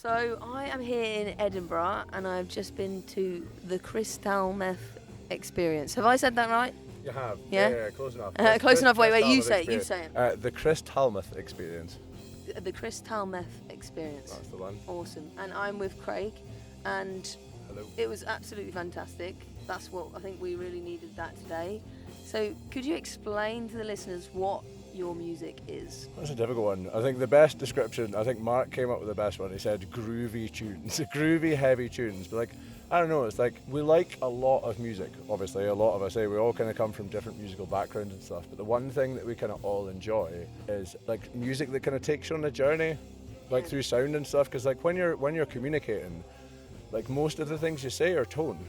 So I am here in Edinburgh and I've just been to the Kryss Talmeth Experience. Have I said that right? You have. Yeah? Close enough. Close enough. Wait, Kryss you Talmeth say it. You Experience. say it. The Kryss Talmeth Experience. The Kryss Talmeth Experience. That's the one. Awesome. And I'm with Craig, and Hello. it was absolutely fantastic. That's what I think we really needed that today. So could you explain to the listeners what your music is? That's a difficult one. I think the best description, I think Mark came up with the best one. He said groovy tunes, groovy, heavy tunes. But like, I don't know, it's like we like a lot of music, obviously. A lot of us, we all kind of come from different musical backgrounds and stuff. But the one thing that we kind of all enjoy is like music that kind of takes you on a journey, like through sound and stuff. Because like when you're communicating, like most of the things you say are tone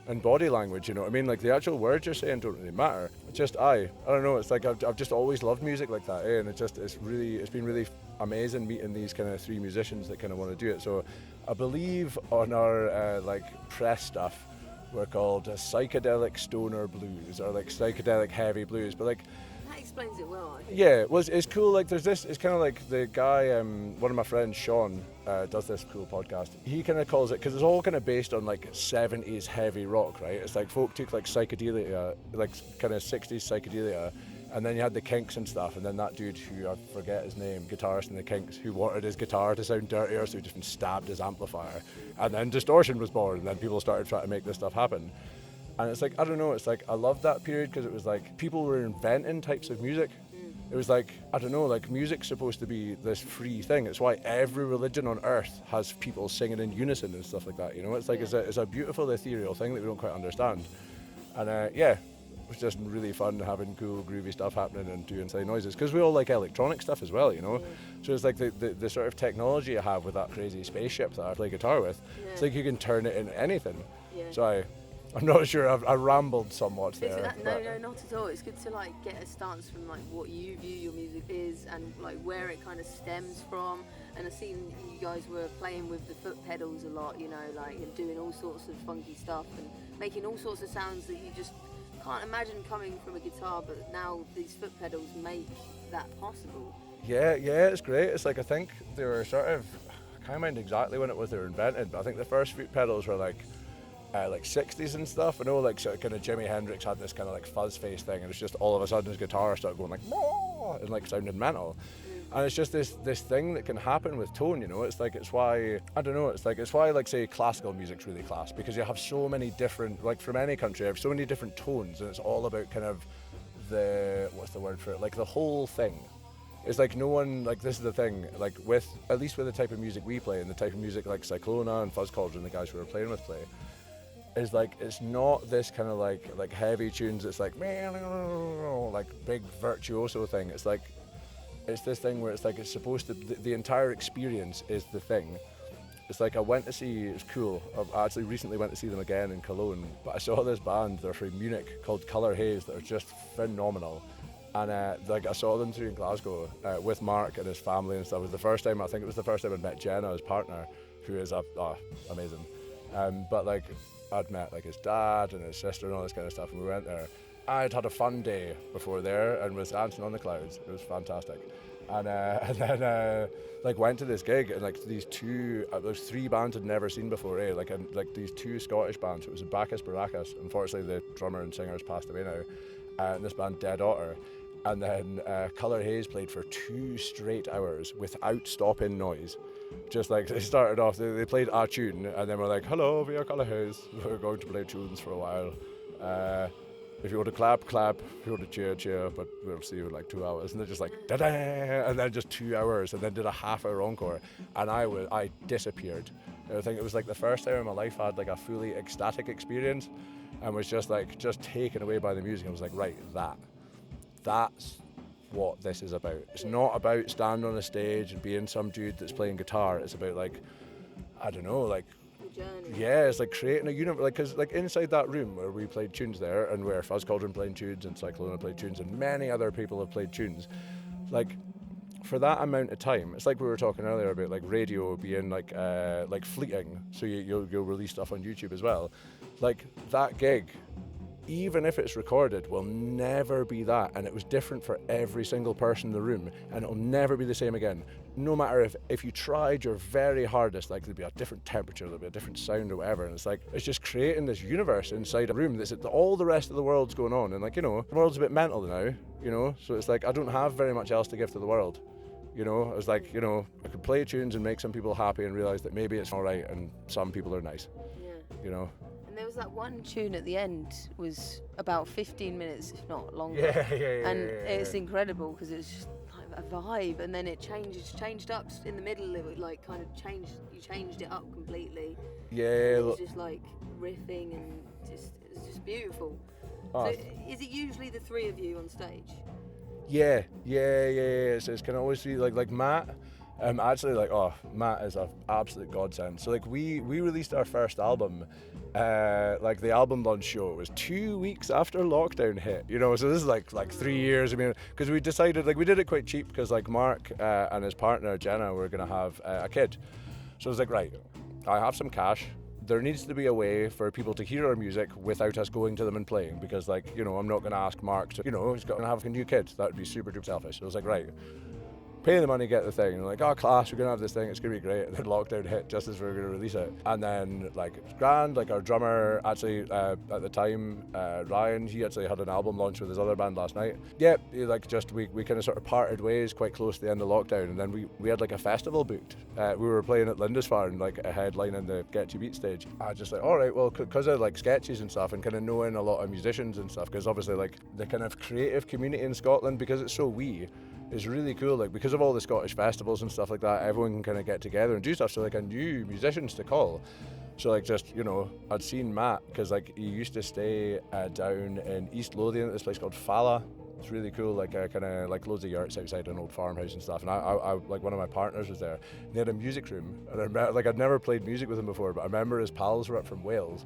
and body language, you know what I mean? Like the actual words you're saying don't really matter. It's just I don't know, it's like I've just always loved music like that, and it's been really amazing meeting these kind of three musicians that kind of want to do it. So I believe on our like press stuff we're called psychedelic stoner blues or like psychedelic heavy blues, but like That explains it well, I think. yeah, well, it's cool. Like, there's this. It's kind of like the guy. One of my friends, Sean, does this cool podcast. He kind of calls it because it's all kind of based on like 70s heavy rock, right? It's like folk took like psychedelia, like kind of 60s psychedelia, and then you had the Kinks and stuff, and then that dude who I forget his name, guitarist in the Kinks, who wanted his guitar to sound dirtier, so he just stabbed his amplifier, and then distortion was born, and then people started trying to make this stuff happen. And it's like, I don't know, it's like, I loved that period because it was like, people were inventing types of music. It was like, I don't know, like music's supposed to be this free thing. It's why every religion on earth has people singing in unison and stuff like that, you know? It's like, it's a beautiful ethereal thing that we don't quite understand. And yeah, it was just really fun having cool groovy stuff happening and doing silly noises. Because we all like electronic stuff as well, you know? So it's like the sort of technology I have with that crazy spaceship that I play guitar with, it's like you can turn it into anything. So I'm not sure, I rambled somewhat there. No, not at all. It's good to like get a stance from like what you view your music is and like where it kind of stems from. And I've seen you guys were playing with the foot pedals a lot, you know, like and doing all sorts of funky stuff and making all sorts of sounds that you just can't imagine coming from a guitar, but now these foot pedals make that possible. Yeah, it's great. It's like, I think they were sort of, I can't remember exactly when it was they were invented, but I think the first foot pedals were like 60s and stuff. I know like sort of kind of Jimi Hendrix had this kind of like fuzz face thing, and it's just all of a sudden his guitar started going like and like sounded mental. And it's just this thing that can happen with tone, you know. It's like, it's why, I don't know, it's why like say classical music's really class, because you have so many different, like from any country, you have so many different tones, and it's all about kind of what's the word for it, like the whole thing. It's like no one, like this is the thing, like with, at least with the type of music we play and the type of music like Cyclona and Fuzz Cauldron, the guys who were playing with play, is like, it's not this kind of like heavy tunes. It's like big virtuoso thing. It's like, it's this thing where it's like, it's supposed to, the entire experience is the thing. It's like, I went to see, it's cool, I actually recently went to see them again in Cologne, but I saw this band, they're from Munich, called Colour Haze, that are just phenomenal. And like, I saw them through in Glasgow with Mark and his family and stuff. It was the first time, I think it was the first time I'd met Jenna, his partner, who is amazing. But like, I'd met like his dad and his sister and all this kind of stuff, and we went there. I'd had a fun day before there and was dancing on the clouds. It was fantastic. And then like went to this gig, and like these two, there's three bands I'd never seen before, like these two Scottish bands. It was Bacchus Baracus. Unfortunately, the drummer and singer has passed away now. And this band Dead Otter. And then Colour Haze played for 2 straight hours without stopping noise. Just like, they started off, they played a tune, and then we're like, hello, we are Colour Haze. We're going to play tunes for a while. If you want to clap, clap. If you want to cheer, cheer. But we'll see you in like 2 hours. And they're just like, da-da! And then just 2 hours, and then did a half-hour encore. And I disappeared. I think it was like the first time in my life I had like a fully ecstatic experience, and was just like, just taken away by the music. I was like, right, that's what this is about. It's not about standing on a stage and being some dude that's playing guitar. It's about like, I don't know, like, yeah, it's like creating a universe, like, because like inside that room where we played tunes there, and where Fuzz Cauldron played tunes and Cyclona played tunes and many other people have played tunes, like for that amount of time, it's like we were talking earlier about like radio being like fleeting, so you'll release stuff on YouTube as well. Like that gig even if it's recorded, will never be that. And it was different for every single person in the room, and it'll never be the same again. No matter if you tried your very hardest, like there'd be a different temperature, there'd be a different sound or whatever. And it's like, it's just creating this universe inside a room that's all the rest of the world's going on. And like, the world's a bit mental now, so it's like, I don't have very much else to give to the world. I was like, I could play tunes and make some people happy and realize that maybe it's all right and some people are nice. Yeah. And there was that one tune at the end was about 15 minutes, if not longer. Yeah. And it's incredible because it's just like a vibe, and then it changed up in the middle. It would like kind of you changed it up completely. Yeah. It was just like riffing and it was just beautiful. Oh. So is it usually the three of you on stage? Yeah. It's kind of always be like Matt. Actually, Matt is an absolute godsend. So like we released our first album, like the album launch show was 2 weeks after lockdown hit. So this is like 3 years. I mean, because we decided we did it quite cheap because like Mark and his partner Jenna were gonna have a kid. So I was like, right, I have some cash. There needs to be a way for people to hear our music without us going to them and playing, because I'm not going to ask Mark to, he's got to have a new kid. That would be super duper selfish. So I was like, right, pay the money, get the thing. And like, oh, class, we're going to have this thing, it's going to be great. And then lockdown hit just as we were going to release it. And then, it was grand. Our drummer, actually, at the time, Ryan, he actually had an album launch with his other band last night. Yeah, we kind of sort of parted ways quite close to the end of lockdown. And then we had a festival booked. We were playing at Lindisfarne, a headline in the Sketchy Beat stage. I was just like, all right, well, because of sketches and stuff and kind of knowing a lot of musicians and stuff, because obviously the kind of creative community in Scotland, because it's so wee, is really cool. Because of all the Scottish festivals and stuff like that, everyone can kind of get together and do stuff. So I knew musicians to call. So I'd seen Matt because he used to stay down in East Lothian at this place called Fala. It's really cool, kind of loads of yurts outside an old farmhouse and stuff. And I one of my partners was there. And they had a music room, and I remember, I'd never played music with him before, but I remember his pals were up from Wales,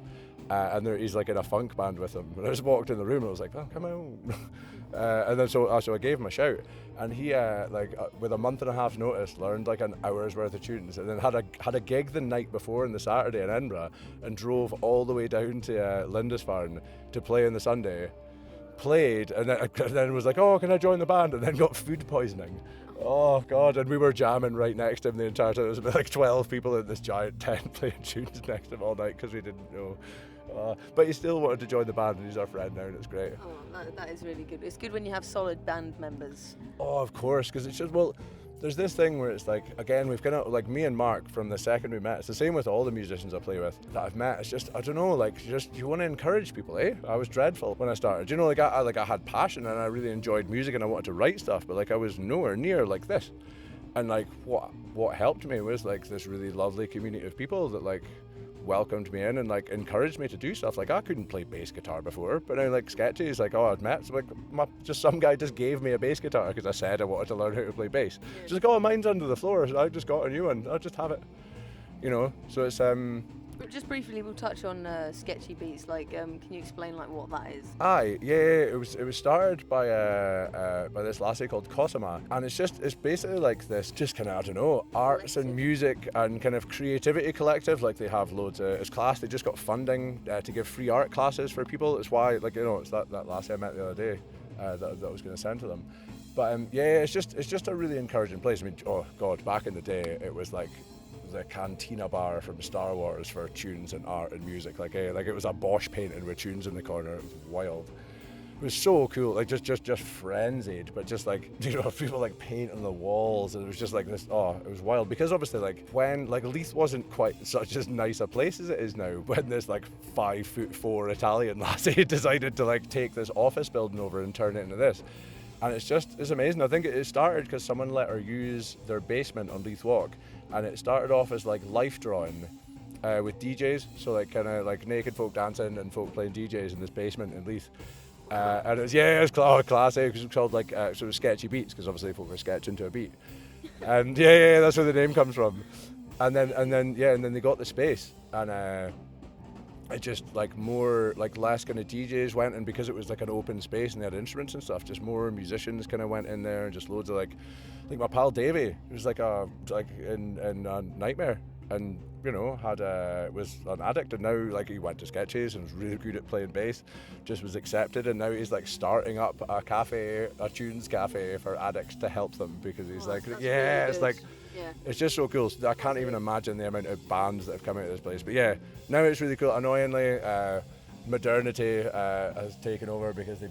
and he's in a funk band with them. And I just walked in the room and I was like, oh, come on. And then so I gave him a shout, and he with a month and a half notice learned an hour's worth of tunes, and then had a gig the night before on the Saturday in Edinburgh, and drove all the way down to Lindisfarne to play on the Sunday. Played and then was like, oh, can I join the band? And then got food poisoning. Oh God. And we were jamming right next to him the entire time. There was about 12 people in this giant tent playing tunes next to him all night because we didn't know. But he still wanted to join the band, and he's our friend now, and it's great. Oh, that is really good. It's good when you have solid band members. Oh, of course, because it's just, there's this thing where it's again, we've kind of, me and Mark from the second we met, it's the same with all the musicians I play with that I've met. It's just, I don't know, you want to encourage people, eh? I was dreadful when I started. I had passion and I really enjoyed music and I wanted to write stuff, but I was nowhere near like this. And what helped me was this really lovely community of people that welcomed me in and encouraged me to do stuff. I couldn't play bass guitar before, but now Sketchy is I'd met, so just some guy just gave me a bass guitar because I said I wanted to learn how to play bass. Yeah. Just oh, mine's under the floor, so I just got a new one, I'll just have it, so it's Just briefly, we'll touch on Sketchy Beats. Can you explain what that is? It was started by this lassie called Cosima, and it's basically this just kind of, I don't know, arts and music and kind of creativity collective. They have loads of, it's class. They just got funding to give free art classes for people. It's why it's that lassie I met the other day that I was going to send to them. But it's just a really encouraging place. I mean, oh God, back in the day it was the cantina bar from Star Wars for tunes and art and music. It was a Bosch painting with tunes in the corner. It was wild. It was so cool, just frenzied, but just people painting the walls, and it was just this. Oh, it was wild because obviously when Leith wasn't quite such as nice a place as it is now. When this 5'4" Italian lassie decided to take this office building over and turn it into this. And it's amazing. I think it started because someone let her use their basement on Leith Walk, and it started off as life drawing with DJs, so kind of naked folk dancing and folk playing DJs in this basement in Leith. And it was classic. It was called so it was Sketchy Beats because obviously folk were sketching to a beat. And that's where the name comes from. And then they got the space, and it just more less kind of DJs went, and because it was an open space and they had instruments and stuff, just more musicians kind of went in there, and just loads of my pal Davey, who's in Nightmare, and was an addict, and now like he went to Sketches and was really good at playing bass, just was accepted, and now he's like starting up a tunes cafe for addicts to help them, because he's like, yeah, really, it's like, yeah, it's just so cool. I can't even imagine the amount of bands that have come out of this place. But yeah, now it's really cool. Annoyingly, modernity has taken over, because they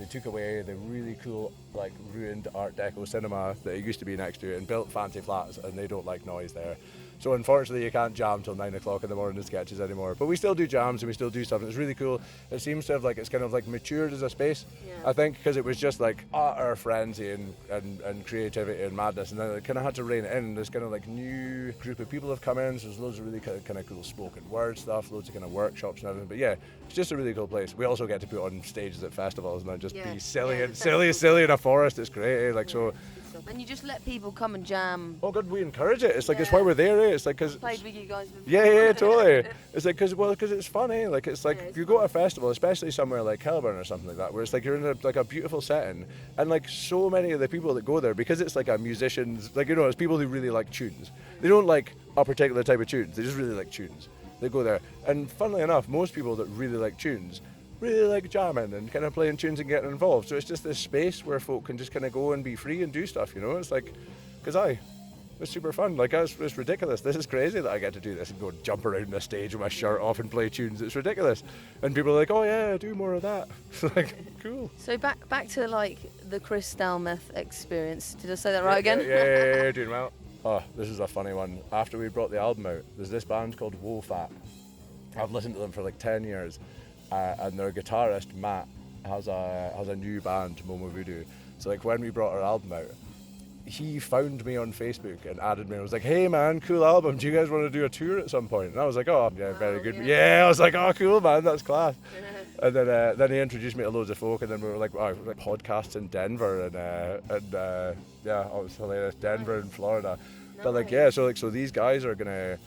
took away the really cool, like, ruined Art Deco cinema that it used to be next to it, and built fancy flats, and they don't like noise there. So unfortunately you can't jam till 9 o'clock in the morning in Sketches anymore. But we still do jams and we still do stuff, and it's really cool. It seems to have it's kind of like matured as a space, yeah. I think, because it was just like utter frenzy and creativity and madness, and then it kind of had to rein it in. This kind of like new group of people have come in, so there's loads of really kind of cool spoken word stuff, loads of kind of workshops and everything. But yeah, it's just a really cool place. We also get to put on stages at festivals and then just be silly and silly in a forest. It's great, so. And you just let people come and jam. Oh God, we encourage it. It's like, it's why we're there, eh? It's like, cause played with you guys before. Yeah, totally. It's like, cause it's funny. Like, it's like, you go to a festival, especially somewhere like Kelburn or something like that, where it's like you're in a beautiful setting, and like so many of the people that go there, because it's like a musicians, like, it's people who really like tunes. They don't like a particular type of tunes. They just really like tunes. They go there, and funnily enough, most people that really like tunes really like jamming and kind of playing tunes and getting involved. So it's just this space where folk can just kind of go and be free and do stuff, It's like, it's super fun. Like, it's ridiculous. This is crazy that I get to do this and go and jump around the stage with my shirt off and play tunes. It's ridiculous. And people are like, oh yeah, do more of that. It's like, cool. So back to like the Kryss Talmeth Experience. Did I say that right again? Yeah, doing well. Oh, this is a funny one. After we brought the album out, there's this band called Wofat. I've listened to them for like 10 years. And their guitarist Matt has a new band, Momo Voodoo. So like when we brought our album out, he found me on Facebook and added me and was like, hey man, cool album, do you guys want to do a tour at some point? And I was like, oh yeah, very good. Yeah, I was like, oh cool man, that's class. And then he introduced me to loads of folk, and then we were like, wow, like podcasts in Denver and yeah, it was hilarious, Denver and Florida. Nice. But like, yeah, so these guys are gonna,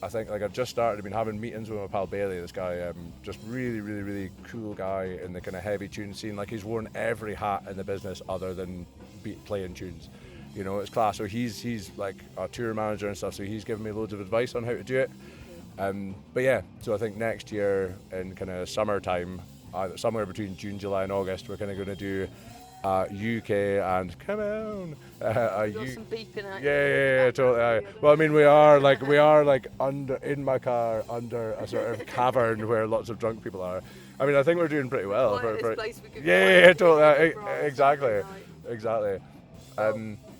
I think, like, I've just started, I've been having meetings with my pal Bailey, this guy, just really, really, really cool guy in the kind of heavy tune scene. Like, he's worn every hat in the business other than playing tunes. It's class. So he's like a tour manager and stuff, so he's given me loads of advice on how to do it. But yeah, so I think next year in kind of summertime, somewhere between June, July and August, we're kind of going to do UK and come on. Some beeping out. Yeah, totally. Well, I mean, we are like in my car under a sort of cavern where lots of drunk people are. I mean, I think we're doing pretty well. Totally. Exactly.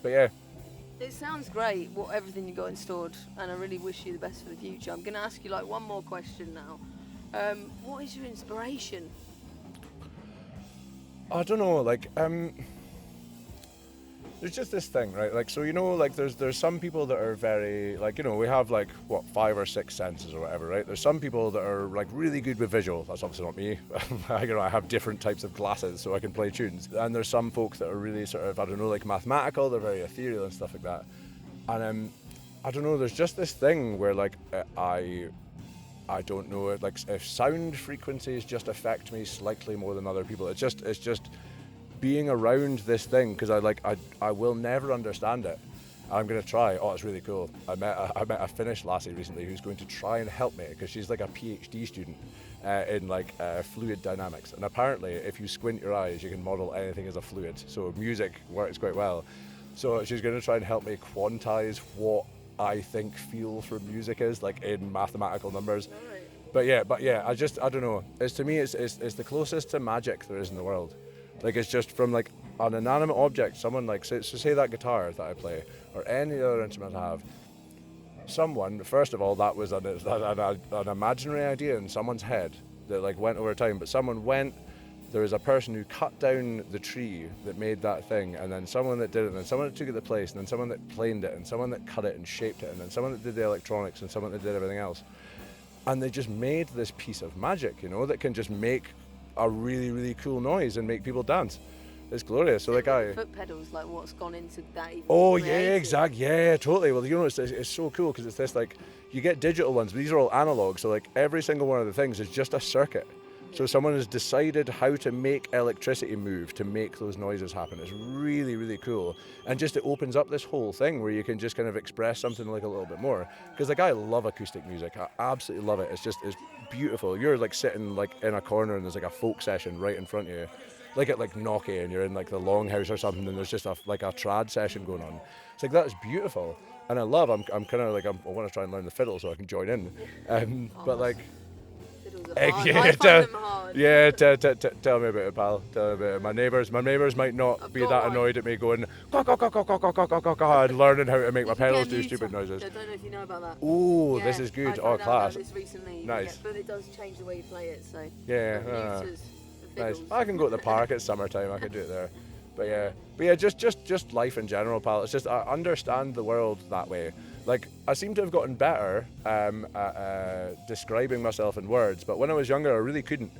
But yeah. It sounds great, everything you got installed, and I really wish you the best for the future. I'm going to ask you like one more question now. What is your inspiration? I don't know, like, there's just this thing, right? Like, so, like, there's some people that are very, like, we have, like, 5 or 6 senses or whatever, right? There's some people that are, like, really good with visual. That's obviously not me. I have different types of glasses so I can play tunes. And there's some folks that are really sort of, I don't know, like, mathematical. They're very ethereal and stuff like that. And, I don't know, there's just this thing where, like, I don't know, like, if sound frequencies just affect me slightly more than other people. It's just being around this thing, because I will never understand it. I'm going to try. Oh, it's really cool. I met a Finnish lassie recently who's going to try and help me, because she's like a PhD student in like fluid dynamics. And apparently, if you squint your eyes, you can model anything as a fluid. So music works quite well. So she's going to try and help me quantize what I think feel from music is, like, in mathematical numbers. Right. But yeah, I don't know. To me, it's the closest to magic there is in the world. Like, it's just from like an inanimate object, someone like, say that guitar that I play, or any other instrument I have. Someone, first of all, that was an imaginary idea in someone's head that like went over time, but there was a person who cut down the tree that made that thing, and then someone that did it, and then someone that took it to place, and then someone that planed it, and someone that cut it and shaped it, and then someone that did the electronics, and someone that did everything else. And they just made this piece of magic, that can just make a really, really cool noise and make people dance. It's glorious. So like foot pedals, like what's gone into that. Oh yeah, exactly. Yeah, totally. Well, it's so cool because it's this, like, you get digital ones, but these are all analog. So like every single one of the things is just a circuit. So someone has decided how to make electricity move to make those noises happen. It's really, really cool. And just it opens up this whole thing where you can just kind of express something like a little bit more. Because like I love acoustic music. I absolutely love it. It's beautiful. You're like sitting like in a corner and there's like a folk session right in front of you. Like at like Knocky and you're in like the Longhouse or something and there's just like a trad session going on. It's like that's beautiful. And I'm kind of like, I want to try and learn the fiddle so I can join in. But like, Hard. yeah, I find them hard. yeah, tell me about it, pal. Tell me about it. My neighbours might not I've be got that one. annoyed at me going and learning how to make my You can pedals get do mute stupid on. noises. I don't know if you know about that. Ooh, Yeah, this is good. I Oh, found out class. about this recently. Nice. Yeah, but it does change the way you play it. So Yeah, the muters, the nice. fiddles. I can go to the park at summertime. I can do it there. But yeah, just life in general, pal. It's just I understand the world that way. Like I seem to have gotten better at describing myself in words, but when I was younger, I really couldn't.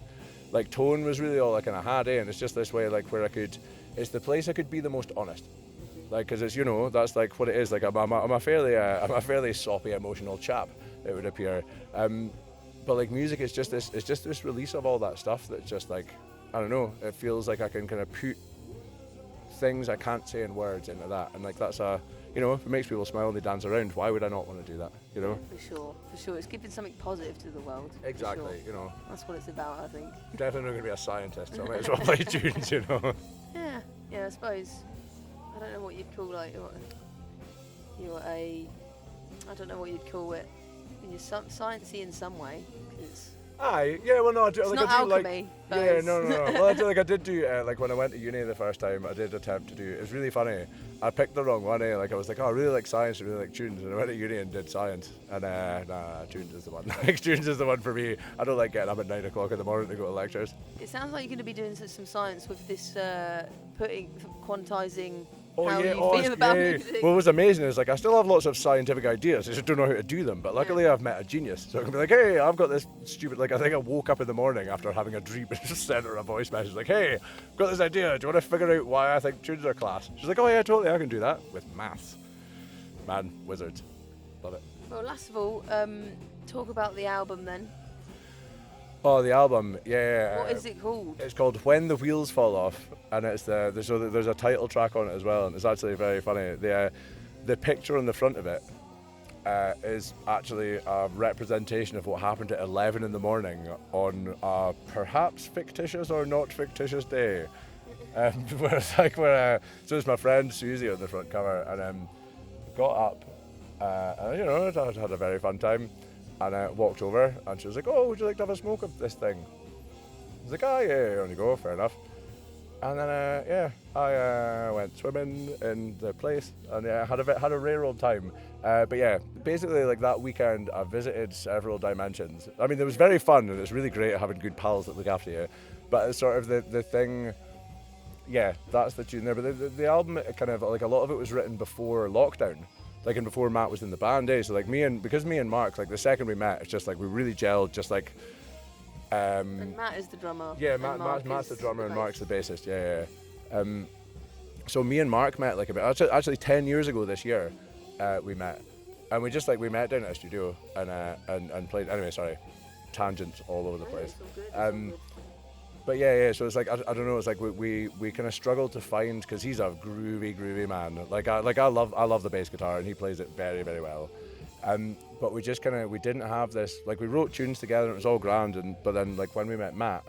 Like tone was really all I kind of had, and it's just this way, like where it's the place I could be the most honest. Like, cause it's that's like what it is. Like I'm a fairly soppy, emotional chap. It would appear. But like music is just this release of all that stuff that just like I don't know. It feels like I can kind of put things I can't say in words into that, and like that's if it makes people smile and they dance around, why would I not want to do that? For sure. It's giving something positive to the world. Exactly. That's what it's about, I think. Definitely not going to be a scientist, so I might as well play tunes. Yeah, I suppose. I don't know what you'd call I don't know what you'd call it. You're sciencey in some way. Aye, yeah, well, no, It's not alchemy. Yeah, no. Well, I did do, like, when I went to uni the first time, I did attempt to do, it was really funny. I picked the wrong one, Like, I was like, oh, I really like science, I really like tunes, and I went to uni and did science, and, tunes is the one. Like, tunes is the one for me. I don't like getting up at 9 o'clock in the morning to go to lectures. It sounds like you're going to be doing some science with this, quantizing Oh, how yeah, you feel about music. What was amazing is, like, I still have lots of scientific ideas, I just don't know how to do them, but luckily I've met a genius, so I can be like, hey, I've got this stupid, like, I think I woke up in the morning after having a dream and just sent her a voice message, like, hey, I've got this idea, do you want to figure out why I think tunes are class? She's like, oh yeah, totally, I can do that, with maths. Man, wizards. Love it. Well, last of all, talk about the album then. Oh, the album, yeah. What is it called? It's called When the Wheels Fall Off, and it's there's a title track on it as well, and it's actually very funny. The picture on the front of it is actually a representation of what happened at 11 in the morning on a perhaps fictitious or not fictitious day. So it's my friend Susie on the front cover, and got up, and I had a very fun time. And I walked over and she was like, oh, would you like to have a smoke of this thing? I was like, oh yeah, on you go, fair enough. And then I went swimming in the place and had a rare old time. But yeah, basically like that weekend I visited several dimensions. I mean, it was very fun and it's really great having good pals that look after you. But it's sort of the thing, yeah, that's the tune there. But the album, kind of like a lot of it was written before lockdown. Like, and before Matt was in the band, so like because me and Mark, like the second we met, it's just like we really gelled, just like. And Matt is the drummer. Yeah, Matt's the drummer and Mark's the bassist. Yeah. So me and Mark met like actually 10 years ago this year, we met, and we met down at a studio and played. Anyway, sorry, tangents all over the place. But yeah, so it's like I don't know. It's like we kind of struggled to find, because he's a groovy man. I love the bass guitar and he plays it very, very well. But we just we didn't have this. Like, we wrote tunes together and it was all grand. But then like when we met Matt,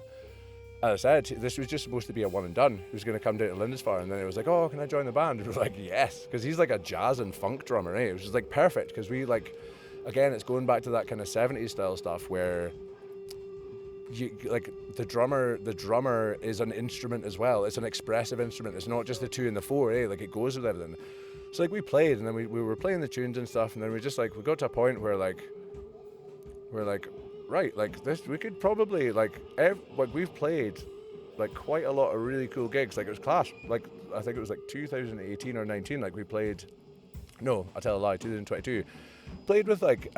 as I said, this was just supposed to be a one and done. He was going to come down to Lindisfarne, and then it was like, oh, can I join the band? And we were like, yes, because he's like a jazz and funk drummer. It was just like perfect, because we like, again, it's going back to that kind of 70s style stuff where. The drummer is an instrument as well. It's an expressive instrument. It's not just the 2 and the 4, Like, it goes with everything. So like we played, and then we were playing the tunes and stuff, and then we just like we got to a point where we're like, right, like this, we could probably like we've played like quite a lot of really cool gigs. Like, it was class. Like, I think it was like 2018 or 19. Like, we played. No, I tell a lie. 2022. Played with like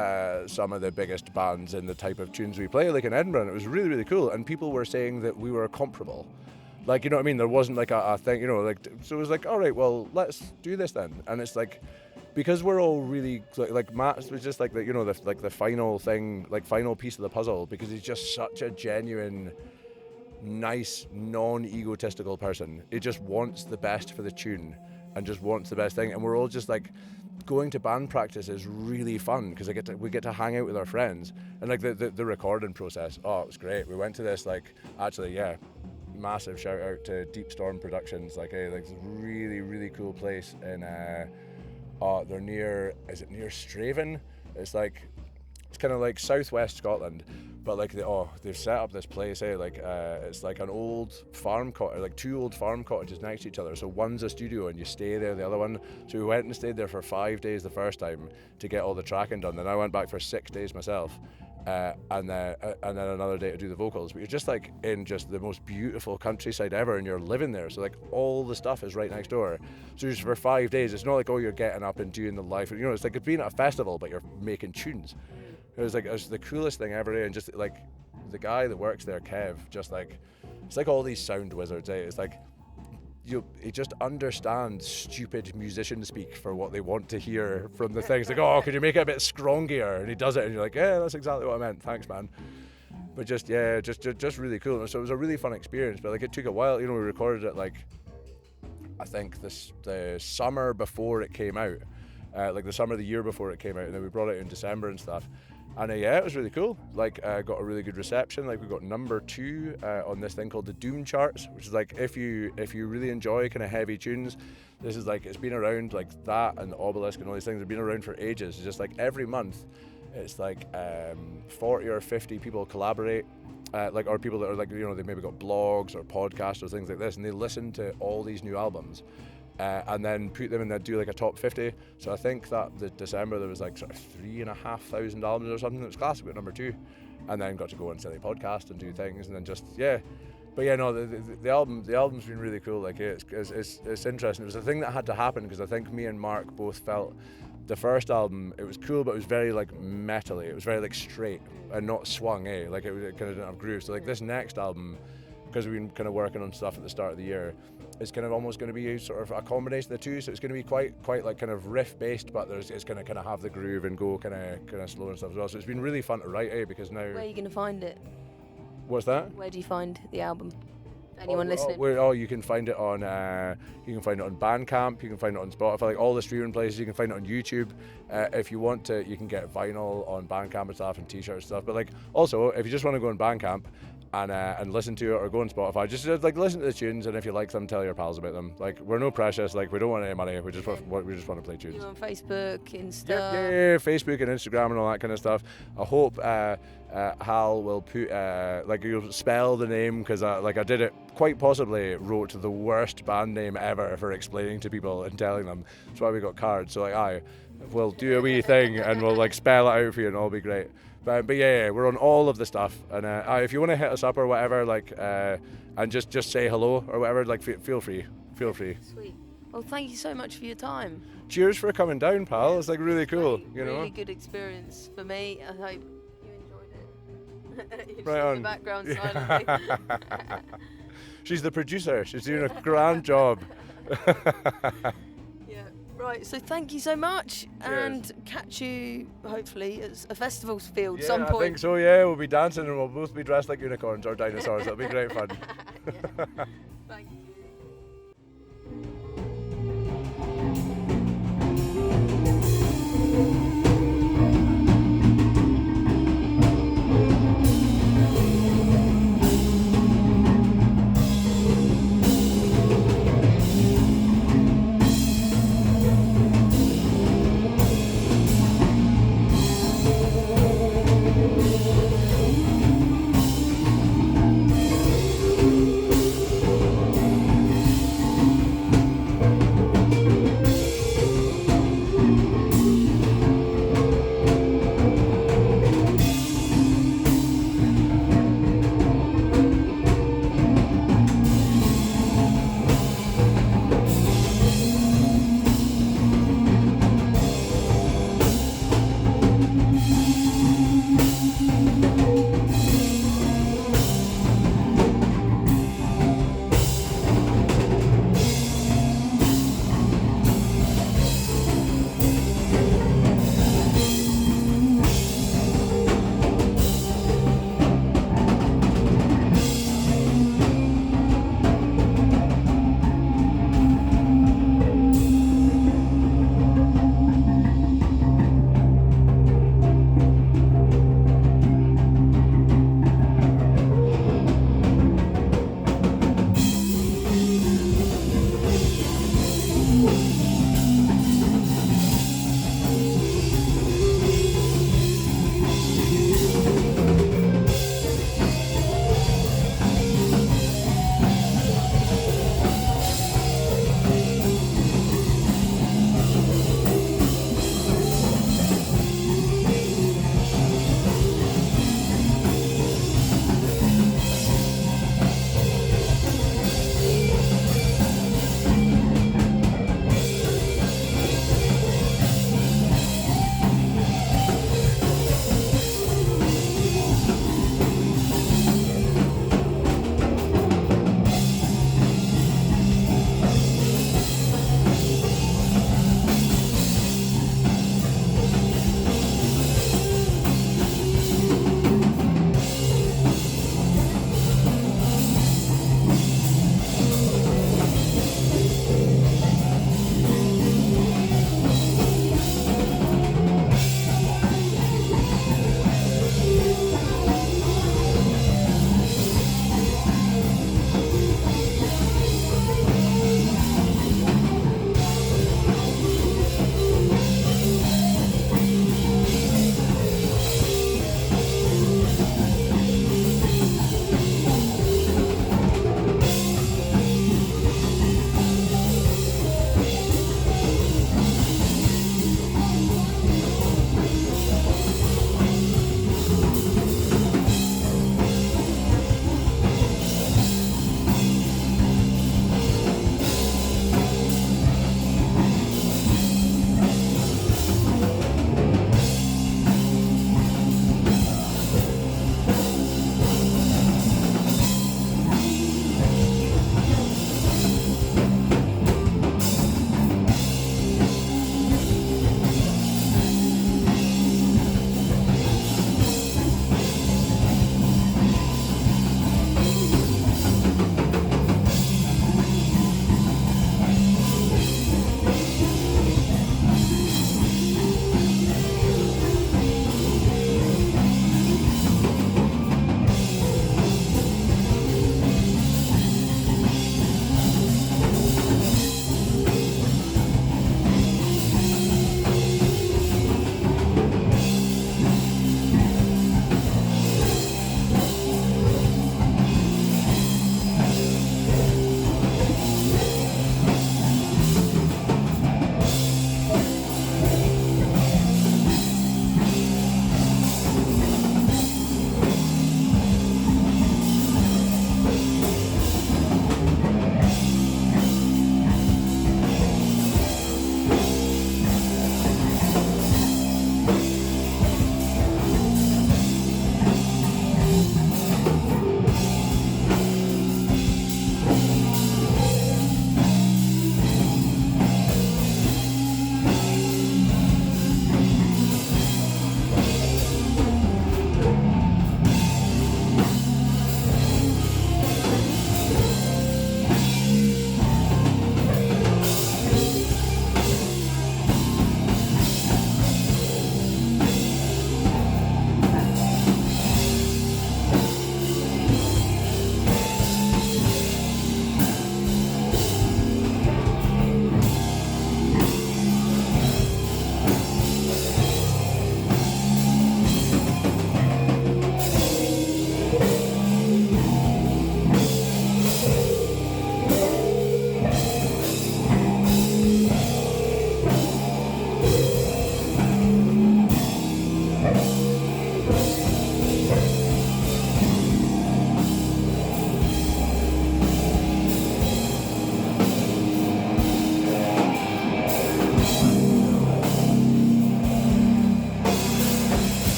some of the biggest bands in the type of tunes we play, like in Edinburgh, and it was really, really cool. And people were saying that we were comparable. Like, you know what I mean? There wasn't like a thing, like, so it was like, all right, well, let's do this then. And it's like, because we're all really like Matt was just like the, you know, the final thing, like final piece of the puzzle, because he's just such a genuine, nice, non-egotistical person. He just wants the best for the tune and just wants the best thing. And we're all just like, going to band practice is really fun because we get to hang out with our friends, and like the recording process. Oh, it was great. We went to this, like, actually, yeah, massive shout out to Deep Storm Productions. Like it's a really, really cool place in they're near, is it near Straven? It's kind of like southwest Scotland, but like they've set up this place, like it's like an old farm cottage, like two old farm cottages next to each other. So one's a studio and you stay there, the other one. So we went and stayed there for 5 days the first time to get all the tracking done. Then I went back for 6 days myself. And then another day to do the vocals. But you're just like in just the most beautiful countryside ever, and you're living there. So like all the stuff is right next door. So just for 5 days, it's not like, oh, you're getting up and doing the life. You know, it's like it's being at a festival, but you're making tunes. It was the coolest thing ever. And just like the guy that works there, Kev, just like, it's like all these sound wizards. It's like, he just understands stupid musician speak for what they want to hear from the things. Like, oh, could you make it a bit strongier? And he does it, and you're like, yeah, that's exactly what I meant. Thanks, man. But just really cool. So it was a really fun experience. But like, it took a while. You know, we recorded it like, I think the summer before it came out, like the summer of the year before it came out, and then we brought it in December and stuff. And yeah, it was really cool. Like, got a really good reception. Like, we got number 2 on this thing called the Doom charts, which is like, if you really enjoy kind of heavy tunes, this is like, it's been around, like that and the Obelisk and all these things have been around for ages. It's just like every month, it's like 40 or 50 people collaborate, like, or people that are like, you know, they maybe got blogs or podcasts or things like this, and they listen to all these new albums. And then put them in there, do like a top 50. So I think that the December there was like sort of 3,500 albums or something. It was classic, but number 2, and then got to go on silly podcast and do things, and then just But yeah, no, the album's been really cool. Like it's interesting. It was a thing that had to happen because I think me and Mark both felt the first album, it was cool, but it was very like metally. It was very like straight and not swung. Like it kind of didn't have grooves. So like this next album, because we've been kind of working on stuff at the start of the year, it's kind of almost going to be sort of a combination of the two. So it's going to be quite like kind of riff based, but it's going to kind of have the groove and go kind of slow and stuff as well. So it's been really fun to write, because now. Where are you going to find it? What's that? Where do you find the album? Anyone listening? You can find it on Bandcamp. You can find it on Spotify, like all the streaming places. You can find it on YouTube. If you want to, you can get vinyl on Bandcamp and stuff, and T-shirts and stuff. But like also, if you just want to go on Bandcamp and listen to it, or go on Spotify, just like listen to the tunes, and if you like them, tell your pals about them. Like, we're no precious. Like, we don't want any money. We just want to play tunes. You're on Facebook, Insta. Yeah, Facebook and Instagram and all that kind of stuff. I hope Hal will put like, you'll spell the name, because I did it, quite possibly wrote the worst band name ever for explaining to people and telling them. That's why we got cards. So like, we'll do a wee thing and we'll like spell it out for you, and it'll be great. But yeah, we're on all of the stuff, and if you want to hit us up or whatever, like, and just say hello or whatever, like, feel free. Sweet. Well, thank you so much for your time. Cheers for coming down, pal. It's like really cool, you know. Really good experience for me. I hope you enjoyed it. You're right on. in the background silently. She's the producer. She's doing a grand job. Right, so thank you so much, and catch you hopefully at a festival's field some point. I think so, yeah. We'll be dancing and we'll both be dressed like unicorns or dinosaurs. That'll be great fun. Thank you.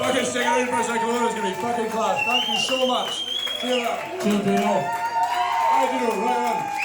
Okay, stick it in for a second. It's going to be fucking class. Thank you so much. See you later. Cheers, Pino. I do, right on.